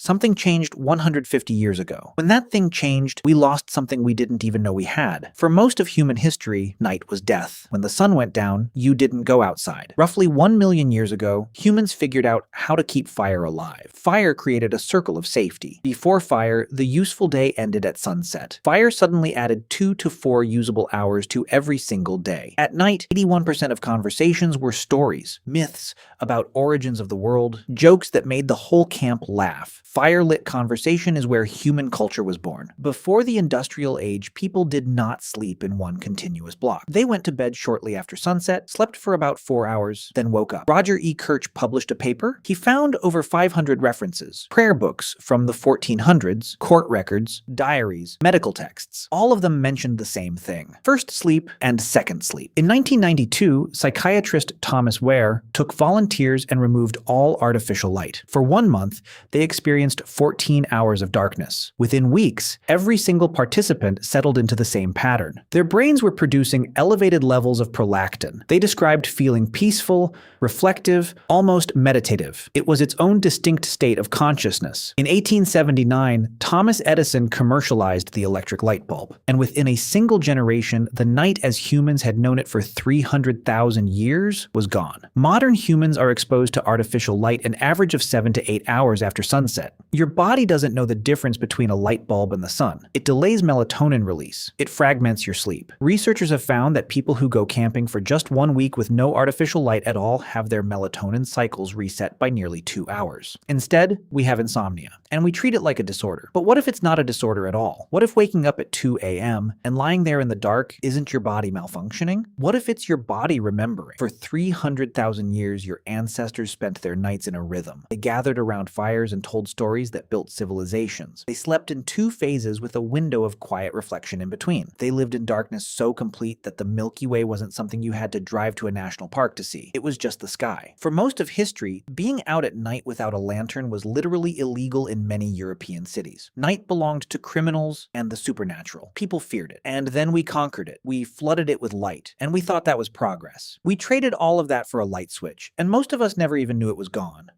something changed 150 years ago. When that thing changed, we lost something we didn't even know we had. For most of human history, night was death. When the sun went down, you didn't go outside. Roughly 1 million years ago, humans figured out how to keep fire alive. Fire created a circle of safety. Before fire, the useful day ended at sunset. Fire suddenly added 2 to 4 usable hours to every single day. At night, 81% of conversations were stories, myths about origins of the world, jokes that made the whole camp laugh. Fire-lit conversation is where human culture was born. Before the industrial age, people did not sleep in one continuous block. They went to bed shortly after sunset, slept for about 4 hours, then woke up. Roger E. Kirch published a paper. He found over 500 references, prayer books from the 1400s, court records, diaries, medical texts. All of them mentioned the same thing: first sleep and second sleep. In 1992, psychiatrist Thomas Ware took volunteers and removed all artificial light. For 1 month, they experienced 14 hours of darkness. Within weeks, every single participant settled into the same pattern. Their brains were producing elevated levels of prolactin. They described feeling peaceful, reflective, almost meditative. It was its own distinct state of consciousness. In 1879, Thomas Edison commercialized the electric light bulb, and within a single generation, the night as humans had known it for 300,000 years was gone. Modern humans are exposed to artificial light an average of 7 to 8 hours after sunset. Your body doesn't know the difference between a light bulb and the sun. It delays melatonin release. It fragments your sleep. Researchers have found that people who go camping for just 1 week with no artificial light at all have their melatonin cycles reset by nearly 2 hours. Instead, we have insomnia, and we treat it like a disorder. But what if it's not a disorder at all? What if waking up at 2 a.m. and lying there in the dark isn't your body malfunctioning? What if it's your body remembering? For 300,000 years, your ancestors spent their nights in a rhythm. They gathered around fires and told stories that built civilizations. They slept in 2 phases with a window of quiet reflection in between. They lived in darkness so complete that the Milky Way wasn't something you had to drive to a national park to see. It was just the sky. For most of history, being out at night without a lantern was literally illegal in many European cities. Night belonged to criminals and the supernatural. People feared it. And then we conquered it. We flooded it with light, and we thought that was progress. We traded all of that for a light switch, and most of us never even knew it was gone.